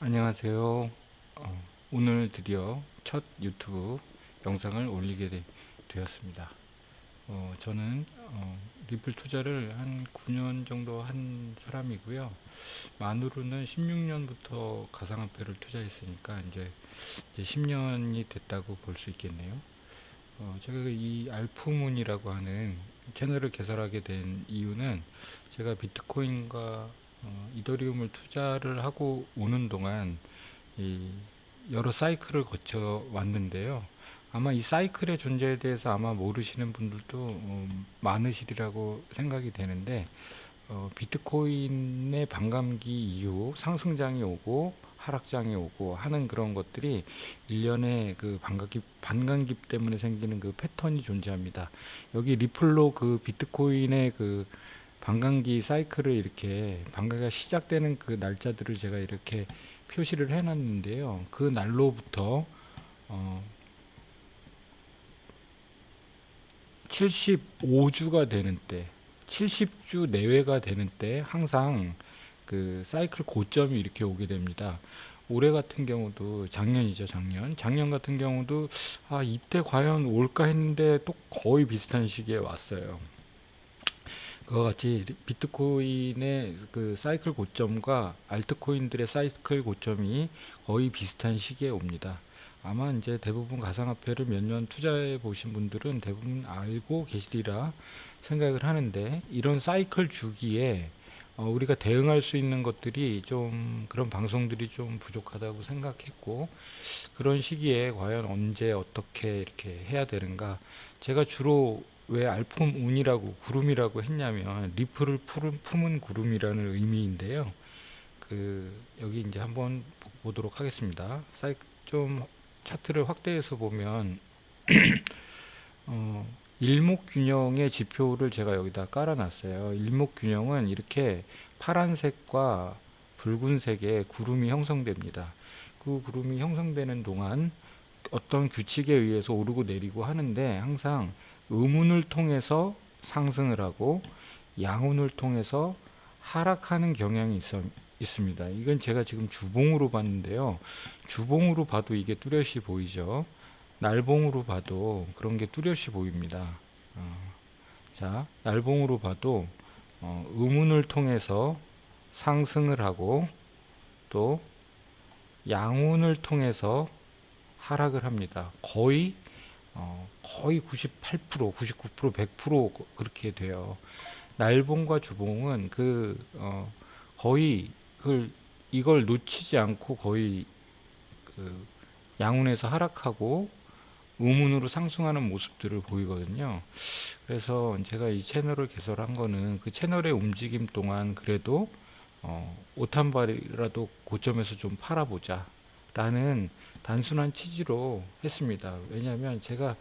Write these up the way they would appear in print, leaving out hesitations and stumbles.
안녕하세요. 오늘 드디어 첫 유튜브 영상을 올리게 되었습니다. 저는 리플 투자를 한 9년 정도 한 사람이고요. 만으로는 16년부터 가상화폐를 투자했으니까 이제 10년이 됐다고 볼 수 있겠네요. 제가 이 알프문이라고 하는 채널을 개설하게 된 이유는 제가 비트코인과 이더리움을 투자를 하고 오는 동안 이 여러 사이클을 거쳐 왔는데요. 아마 이 사이클의 존재에 대해서 아마 모르시는 분들도 많으시리라고 생각이 되는데, 비트코인의 반감기 이후 상승장이 오고 하락장이 오고 하는 그런 것들이 일련의 그 반감기 때문에 생기는 그 패턴이 존재합니다. 여기 리플로 그 비트코인의 그 반감기 사이클을 이렇게 반감기가 시작되는 그 날짜들을 제가 이렇게 표시를 해놨는데요. 그 날로부터 75주가 되는 때, 70주 내외가 되는 때 항상 그 사이클 고점이 이렇게 오게 됩니다. 올해 같은 경우도 작년이죠, 작년. 작년 같은 경우도 이때 과연 올까 했는데 또 거의 비슷한 시기에 왔어요. 그와 같이 비트코인의 그 사이클 고점과 알트코인들의 사이클 고점이 거의 비슷한 시기에 옵니다. 아마 이제 대부분 가상화폐를 몇 년 투자해 보신 분들은 대부분 알고 계시리라 생각을 하는데, 이런 사이클 주기에 우리가 대응할 수 있는 것들이 좀, 그런 방송들이 좀 부족하다고 생각했고, 그런 시기에 과연 언제 어떻게 이렇게 해야 되는가. 제가 주로 왜 알품운이라고 구름이라고 했냐면 리플을 품은 구름이라는 의미인데요. 여기 이제 한번 보도록 하겠습니다. 좀 차트를 확대해서 보면 일목균형의 지표를 제가 여기다 깔아놨어요. 일목균형은 이렇게 파란색과 붉은색의 구름이 형성됩니다. 그 구름이 형성되는 동안 어떤 규칙에 의해서 오르고 내리고 하는데, 항상 음운을 통해서 상승을 하고 양운을 통해서 하락하는 경향이 있습니다. 이건 제가 지금 주봉으로 봤는데요. 주봉으로 봐도 이게 뚜렷이 보이죠. 날봉으로 봐도 그런 게 뚜렷이 보입니다. 자, 날봉으로 봐도 음운을 통해서 상승을 하고 또 양운을 통해서 하락을 합니다. 거의 98%, 99%, 100% 그렇게 돼요. 날봉과 주봉은 거의 이걸 놓치지 않고 거의 그 양운에서 하락하고 음운으로 상승하는 모습들을 보이거든요. 그래서 제가 이 채널을 개설한 거는 그 채널의 움직임 동안 그래도 옷 한 발이라도 고점에서 좀 팔아보자 라는 단순한 취지로 했습니다. 왜냐하면 제가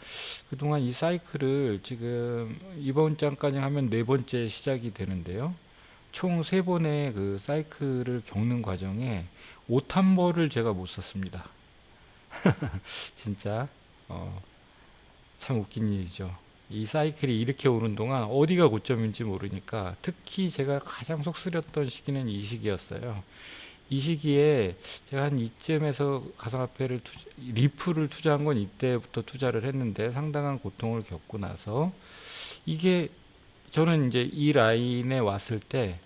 그동안 이 사이클을 지금 이번 장까지 하면 네 번째 시작이 되는데요. 총 세 번의 그 사이클을 겪는 과정에 옷 한 벌을 제가 못 샀습니다. 진짜 참 웃긴 일이죠. 이 사이클이 이렇게 오는 동안 어디가 고점인지 모르니까, 특히 제가 가장 속쓰렸던 시기는 이 시기였어요. 이 시기에 제가 한 이쯤에서 가상화폐를 리플을 투자한 건 이때부터 투자를 했는데, 상당한 고통을 겪고 나서 이게, 저는 이제 이 라인에 왔을 때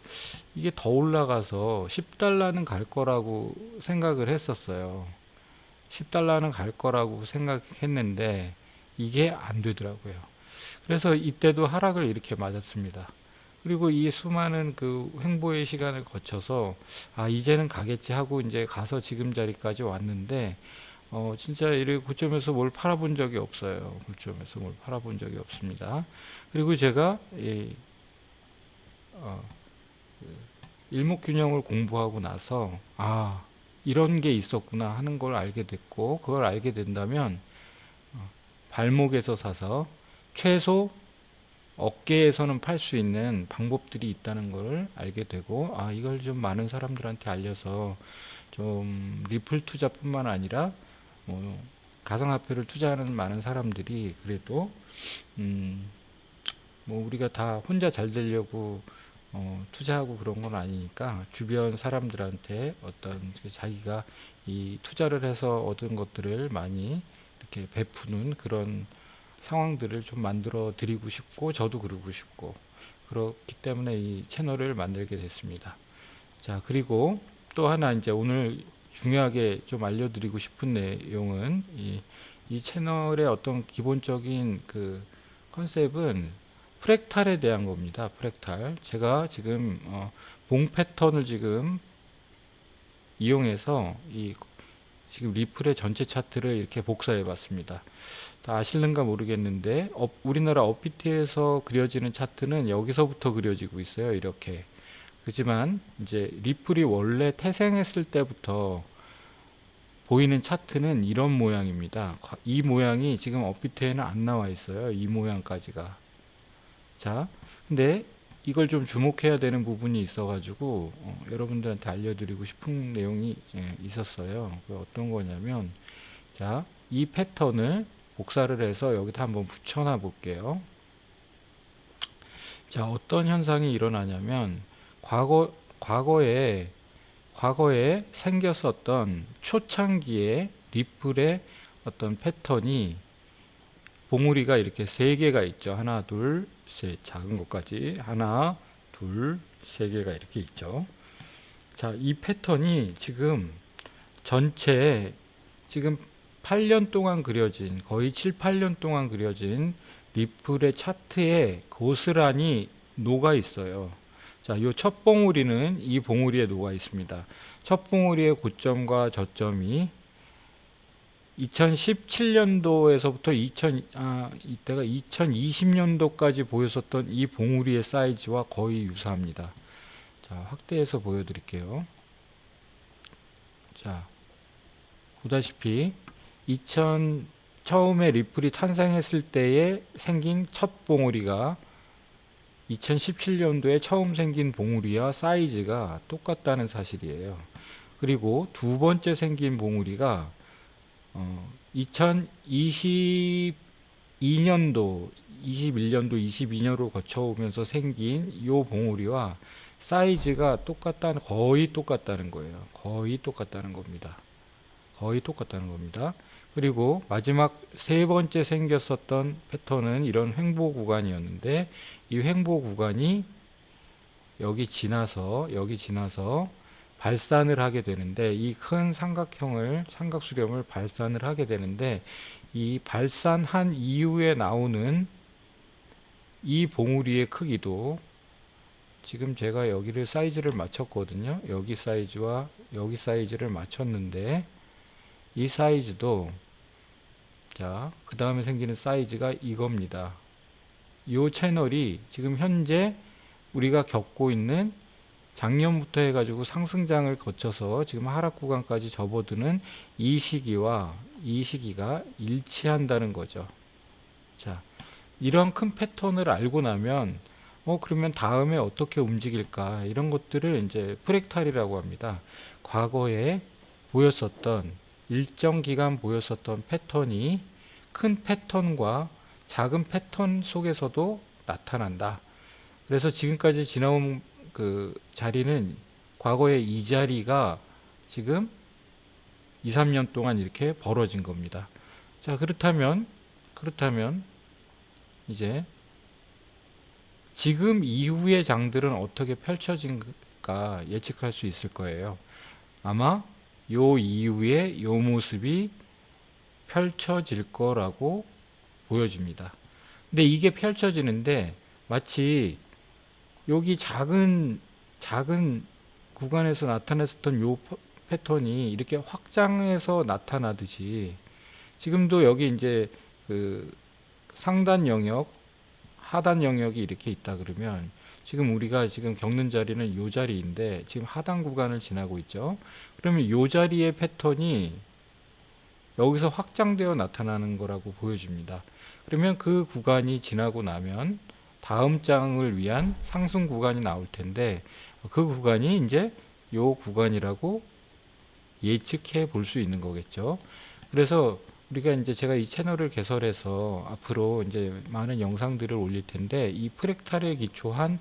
이게 더 올라가서 10달러는 갈 거라고 생각을 했었어요. 10달러는 갈 거라고 생각했는데 이게 안 되더라고요. 그래서 이때도 하락을 이렇게 맞았습니다. 그리고 이 수많은 그 횡보의 시간을 거쳐서 이제는 가겠지 하고 이제 가서 지금 자리까지 왔는데, 진짜 이렇게 고점에서 뭘 팔아본 적이 없어요. 고점에서 뭘 팔아본 적이 없습니다. 그리고 제가 어, 일목균형을 공부하고 나서 이런 게 있었구나 하는 걸 알게 됐고, 그걸 알게 된다면 발목에서 사서 최소 어깨에서는 팔 수 있는 방법들이 있다는 걸 알게 되고, 이걸 좀 많은 사람들한테 알려서 좀 리플 투자뿐만 아니라 가상화폐를 투자하는 많은 사람들이 그래도 뭐 우리가 다 혼자 잘 되려고 투자하고 그런 건 아니니까 주변 사람들한테 어떤 자기가 이 투자를 해서 얻은 것들을 많이 이렇게 베푸는 그런 상황들을 좀 만들어 드리고 싶고 저도 그러고 싶고 그렇기 때문에 이 채널을 만들게 됐습니다. 자, 그리고 또 하나 이제 오늘 중요하게 좀 알려드리고 싶은 내용은 이 채널의 어떤 기본적인 그 컨셉은 프랙탈에 대한 겁니다. 프랙탈. 제가 지금 봉 패턴을 지금 이용해서 이 지금 리플의 전체 차트를 이렇게 복사해 봤습니다. 다 아실는가 모르겠는데 우리나라 업비트에서 그려지는 차트는 여기서부터 그려지고 있어요. 이렇게. 그렇지만 이제 리플이 원래 태생했을 때부터 보이는 차트는 이런 모양입니다. 이 모양이 지금 업비트에는 안 나와 있어요. 이 모양까지가. 자, 근데 이걸 좀 주목해야 되는 부분이 있어가지고 여러분들한테 알려드리고 싶은 내용이 있었어요. 어떤 거냐면, 자, 이 패턴을 복사를 해서 여기다 한번 붙여놔 볼게요. 자, 어떤 현상이 일어나냐면 과거에 생겼었던 초창기에 리플의 어떤 패턴이 봉우리가 이렇게 세 개가 있죠. 하나, 둘, 셋. 작은 것까지 하나, 둘, 세 개가 이렇게 있죠. 자, 이 패턴이 지금 전체 지금 8년 동안 그려진 거의 7, 8년 동안 그려진 리플의 차트에 고스란히 녹아 있어요. 자, 요 첫 봉우리는 이 봉우리에 녹아 있습니다. 첫 봉우리의 고점과 저점이 2017년도에서부터 이때가 2020년도까지 보였었던 이 봉우리의 사이즈와 거의 유사합니다. 자, 확대해서 보여드릴게요. 자, 보다시피 처음에 리플이 탄생했을 때에 생긴 첫 봉우리가 2017년도에 처음 생긴 봉우리와 사이즈가 똑같다는 사실이에요. 그리고 두 번째 생긴 봉우리가 2022년도, 21년도, 22년으로 거쳐오면서 생긴 이 봉우리와 사이즈가 거의 똑같다는 거예요. 거의 똑같다는 겁니다. 거의 똑같다는 겁니다. 그리고 마지막 세 번째 생겼었던 패턴은 이런 횡보 구간이었는데 이 횡보 구간이 여기 지나서 발산을 하게 되는데 이 큰 삼각수렴을 발산을 하게 되는데 이 발산한 이후에 나오는 이 봉우리의 크기도 지금 제가 여기를 사이즈를 맞췄거든요. 여기 사이즈와 여기 사이즈를 맞췄는데 이 사이즈도 자, 그 다음에 생기는 사이즈가 이겁니다. 이 채널이 지금 현재 우리가 겪고 있는 작년부터 해가지고 상승장을 거쳐서 지금 하락 구간까지 접어드는 이 시기가 일치한다는 거죠. 자, 이런 큰 패턴을 알고 나면 그러면 다음에 어떻게 움직일까 이런 것들을 이제 프랙탈이라고 합니다. 과거에 보였었던 일정 기간 보였었던 패턴이 큰 패턴과 작은 패턴 속에서도 나타난다. 그래서 지금까지 지나온 그 자리는 과거의 이 자리가 지금 2, 3년 동안 이렇게 벌어진 겁니다. 자, 그렇다면 이제 지금 이후의 장들은 어떻게 펼쳐진가 예측할 수 있을 거예요. 아마 요 이후에 요 모습이 펼쳐질 거라고 보여집니다. 근데 이게 펼쳐지는데 마치 여기 작은 구간에서 나타냈었던 요 패턴이 이렇게 확장해서 나타나듯이 지금도 여기 이제 그 상단 영역, 하단 영역이 이렇게 있다 그러면 지금 우리가 지금 겪는 자리는 요 자리인데 지금 하단 구간을 지나고 있죠. 그러면 요 자리의 패턴이 여기서 확장되어 나타나는 거라고 보여집니다. 그러면 그 구간이 지나고 나면 다음 장을 위한 상승 구간이 나올 텐데 그 구간이 이제 요 구간이라고 예측해 볼 수 있는 거겠죠. 그래서 우리가 이제 제가 이 채널을 개설해서 앞으로 이제 많은 영상들을 올릴 텐데 이 프랙탈에 기초한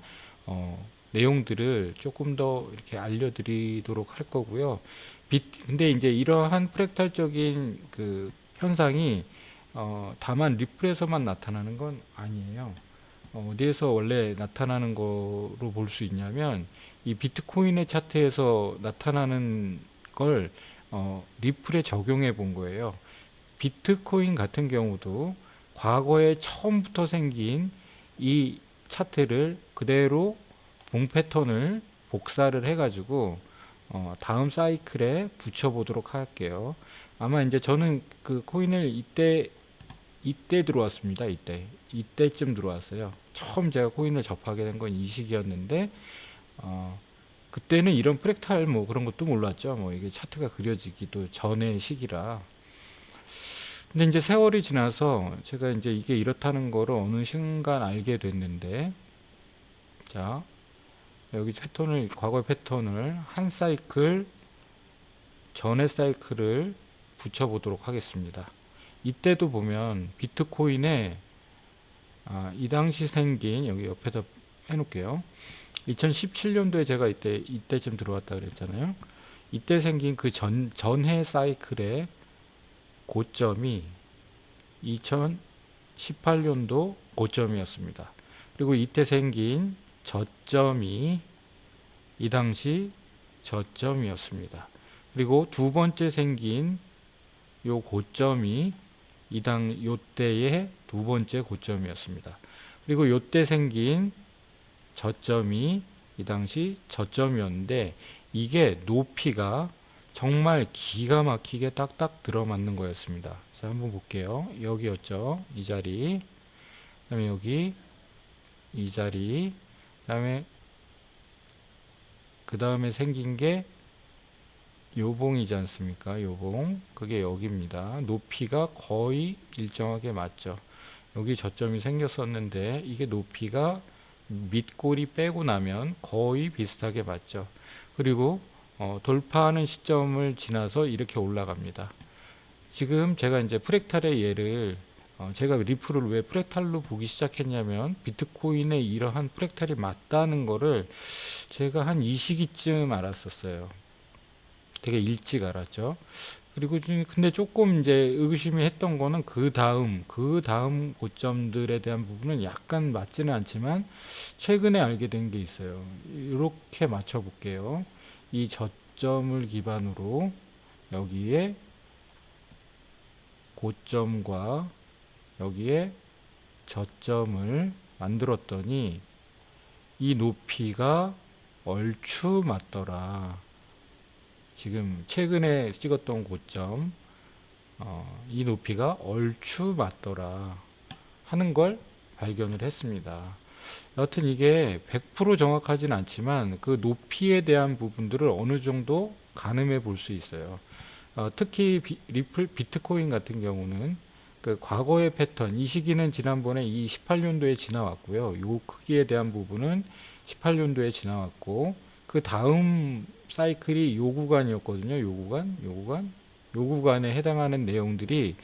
내용들을 조금 더 이렇게 알려드리도록 할 거고요. 근데 이제 이러한 프랙탈적인 그 현상이 다만 리플에서만 나타나는 건 아니에요. 어디에서 원래 나타나는 거로 볼 수 있냐면 이 비트코인의 차트에서 나타나는 걸 리플에 적용해 본 거예요. 비트코인 같은 경우도 과거에 처음부터 생긴 이 차트를 그대로 봉 패턴을 복사를 해가지고 다음 사이클에 붙여보도록 할게요. 아마 이제 저는 그 코인을 이때 들어왔습니다. 이때쯤 들어왔어요. 처음 제가 코인을 접하게 된 건 이 시기였는데 그때는 이런 프랙탈 뭐 그런 것도 몰랐죠. 뭐 이게 차트가 그려지기도 전의 시기라. 근데 이제 세월이 지나서 제가 이제 이게 이렇다는 거를 어느 순간 알게 됐는데, 자, 여기 과거의 패턴을 한 사이클, 전의 사이클을 붙여보도록 하겠습니다. 이때도 보면 비트코인에 이 당시 생긴, 여기 옆에다 해놓을게요. 2017년도에 제가 이때쯤 들어왔다 그랬잖아요. 이때 생긴 그 전해 사이클의 고점이 2018년도 고점이었습니다. 그리고 이때 생긴 저점이 이 당시 저점이었습니다. 그리고 두 번째 생긴 요 고점이 요때의 두 번째 고점이었습니다. 그리고 요때 생긴 저점이 이 당시 저점이었는데 이게 높이가 정말 기가 막히게 딱딱 들어맞는 거였습니다. 자, 한번 볼게요. 여기였죠. 이 자리. 그 다음에 여기 이 자리. 그 다음에 생긴 게 요봉이지 않습니까? 요봉. 그게 여기입니다. 높이가 거의 일정하게 맞죠. 여기 저점이 생겼었는데 이게 높이가 밑골이 빼고 나면 거의 비슷하게 맞죠. 그리고 돌파하는 시점을 지나서 이렇게 올라갑니다. 지금 제가 이제 프랙탈의 예를 제가 리플을 왜 프랙탈로 보기 시작했냐면 비트코인의 이러한 프랙탈이 맞다는 거를 제가 한 이 시기쯤 알았었어요. 되게 일찍 알았죠. 그리고 근데 조금 이제 의구심이 했던 거는 그 다음 고점들에 대한 부분은 약간 맞지는 않지만 최근에 알게 된 게 있어요. 이렇게 맞춰 볼게요. 이 저점을 기반으로 여기에 고점과 여기에 저점을 만들었더니 이 높이가 얼추 맞더라. 지금 최근에 찍었던 고점, 이 높이가 얼추 맞더라 하는 걸 발견을 했습니다. 여하튼 이게 100% 정확하진 않지만 그 높이에 대한 부분들을 어느 정도 가늠해 볼 수 있어요. 특히 비트코인 같은 경우는 그 과거의 패턴, 이 시기는 지난번에 이 18년도에 지나왔고요. 요 크기에 대한 부분은 18년도에 지나왔고 그 다음 사이클이 요 구간이었거든요. 요 구간에 해당하는 내용들이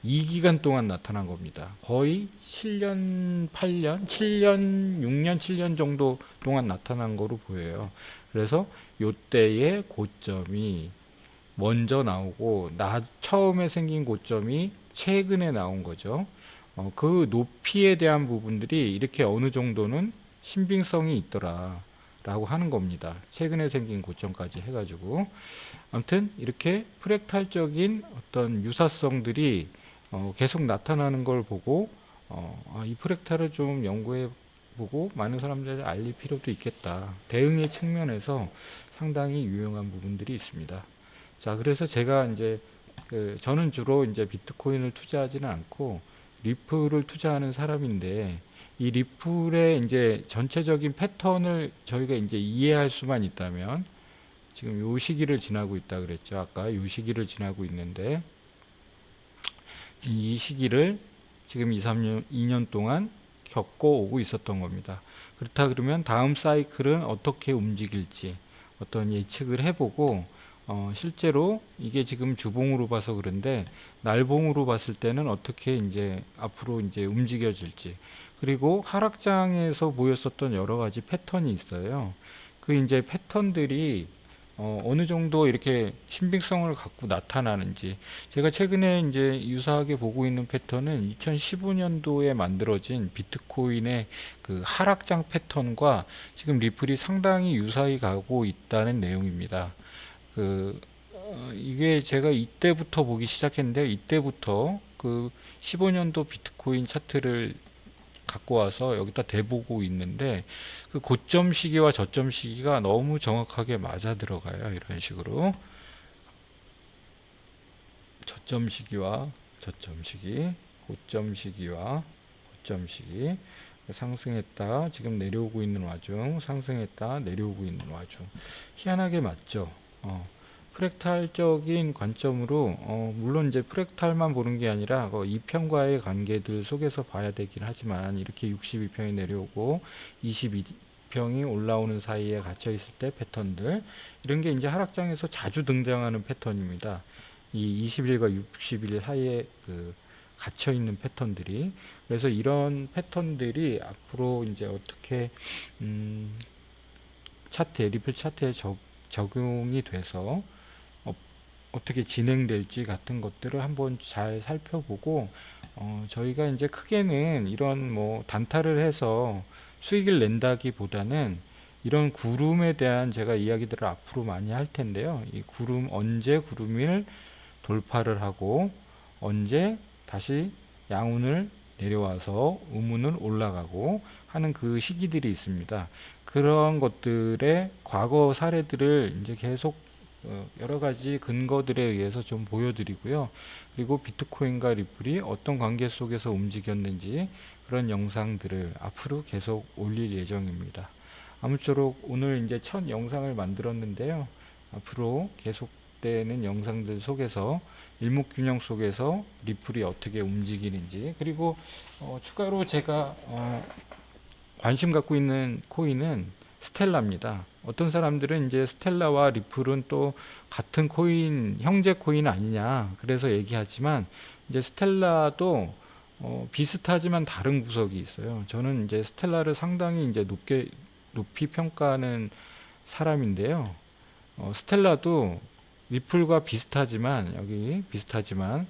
이 기간 동안 나타난 겁니다. 거의 7년, 8년, 7년, 6년, 7년 정도 동안 나타난 거로 보여요. 그래서 요때의 고점이 먼저 나오고 처음에 생긴 고점이 최근에 나온 거죠. 그 높이에 대한 부분들이 이렇게 어느 정도는 신빙성이 있더라 라고 하는 겁니다. 최근에 생긴 고점까지 해가지고 아무튼 이렇게 프랙탈적인 어떤 유사성들이 계속 나타나는 걸 보고 이 프랙탈을 좀 연구해 보고 많은 사람들이 알릴 필요도 있겠다. 대응의 측면에서 상당히 유용한 부분들이 있습니다. 자, 그래서 제가 이제 저는 주로 이제 비트코인을 투자하지는 않고 리플을 투자하는 사람인데 이 리플의 이제 전체적인 패턴을 저희가 이제 이해할 수만 있다면 지금 요 시기를 지나고 있다 그랬죠. 아까 요 시기를 지나고 있는데 이 시기를 지금 2년 동안 겪고 오고 있었던 겁니다. 그렇다 그러면 다음 사이클은 어떻게 움직일지 어떤 예측을 해보고 실제로 이게 지금 주봉으로 봐서 그런데 날봉으로 봤을 때는 어떻게 이제 앞으로 이제 움직여질지 그리고 하락장에서 보였었던 여러 가지 패턴이 있어요. 그 이제 패턴들이 어느 정도 이렇게 신빙성을 갖고 나타나는지, 제가 최근에 이제 유사하게 보고 있는 패턴은 2015년도에 만들어진 비트코인의 그 하락장 패턴과 지금 리플이 상당히 유사히 가고 있다는 내용입니다. 이게 제가 이때부터 보기 시작했는데요. 이때부터 그 15년도 비트코인 차트를 갖고 와서 여기다 대보고 있는데, 그 고점 시기와 저점 시기가 너무 정확하게 맞아 들어가요. 이런 식으로 저점 시기와 저점 시기, 고점 시기와 고점 시기, 상승했다 지금 내려오고 있는 와중, 상승했다 내려오고 있는 와중, 희한하게 맞죠. 프랙탈적인 관점으로, 물론 이제 프랙탈만 보는 게 아니라 2평과의 관계들 속에서 봐야 되긴 하지만, 이렇게 62평이 내려오고 22평이 올라오는 사이에 갇혀 있을 때 패턴들, 이런 게 이제 하락장에서 자주 등장하는 패턴입니다. 이 20일과 60일 사이에 그 갇혀 있는 패턴들이. 그래서 이런 패턴들이 앞으로 이제 어떻게 리플 차트에 적용이 돼서 어떻게 진행될지 같은 것들을 한번 잘 살펴보고, 저희가 이제 크게는 이런 뭐 단타를 해서 수익을 낸다기보다는 이런 구름에 대한 제가 이야기들을 앞으로 많이 할 텐데요. 이 구름, 언제 구름을 돌파를 하고 언제 다시 양운을 내려와서 음운을 올라가고 하는 그 시기들이 있습니다. 그런 것들의 과거 사례들을 이제 계속 여러 가지 근거들에 의해서 좀 보여드리고요. 그리고 비트코인과 리플이 어떤 관계 속에서 움직였는지 그런 영상들을 앞으로 계속 올릴 예정입니다. 아무쪼록 오늘 이제 첫 영상을 만들었는데요. 앞으로 계속되는 영상들 속에서 일목균형 속에서 리플이 어떻게 움직이는지, 그리고 추가로 제가 관심 갖고 있는 코인은 스텔라입니다. 어떤 사람들은 이제 스텔라와 리플은 또 같은 코인, 형제 코인 아니냐, 그래서 얘기하지만, 이제 스텔라도 비슷하지만 다른 구석이 있어요. 저는 이제 스텔라를 상당히 이제 높이 평가하는 사람인데요. 스텔라도 리플과 비슷하지만, 여기 비슷하지만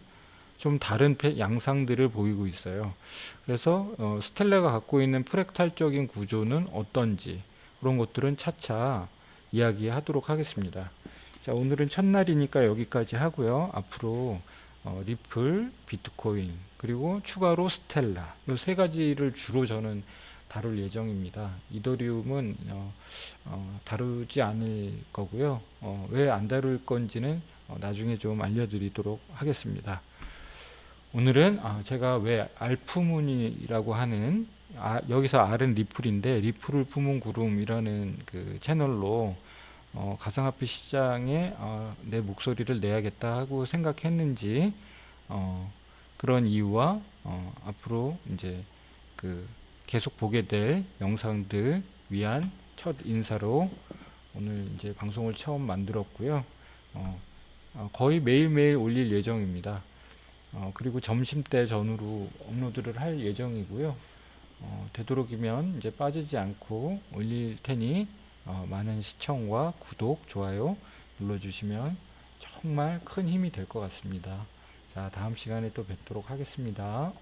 좀 다른 양상들을 보이고 있어요. 그래서 스텔라가 갖고 있는 프랙탈적인 구조는 어떤지, 그런 것들은 차차 이야기하도록 하겠습니다. 자, 오늘은 첫날이니까 여기까지 하고요. 앞으로 리플, 비트코인, 그리고 추가로 스텔라, 이 세 가지를 주로 저는 다룰 예정입니다. 이더리움은 다루지 않을 거고요. 왜 안 다룰 건지는 나중에 좀 알려드리도록 하겠습니다. 오늘은 제가 왜 알프문이라고 하는, 여기서 R은 리플인데 리플을 품은 구름이라는 그 채널로 가상화폐 시장에 내 목소리를 내야겠다 하고 생각했는지, 그런 이유와 앞으로 이제 그 계속 보게 될 영상들 위한 첫 인사로 오늘 이제 방송을 처음 만들었고요. 거의 매일매일 올릴 예정입니다. 그리고 점심때 전후로 업로드를 할 예정이고요. 되도록이면 이제 빠지지 않고 올릴 테니 많은 시청과 구독, 좋아요 눌러주시면 정말 큰 힘이 될 것 같습니다. 자, 다음 시간에 또 뵙도록 하겠습니다.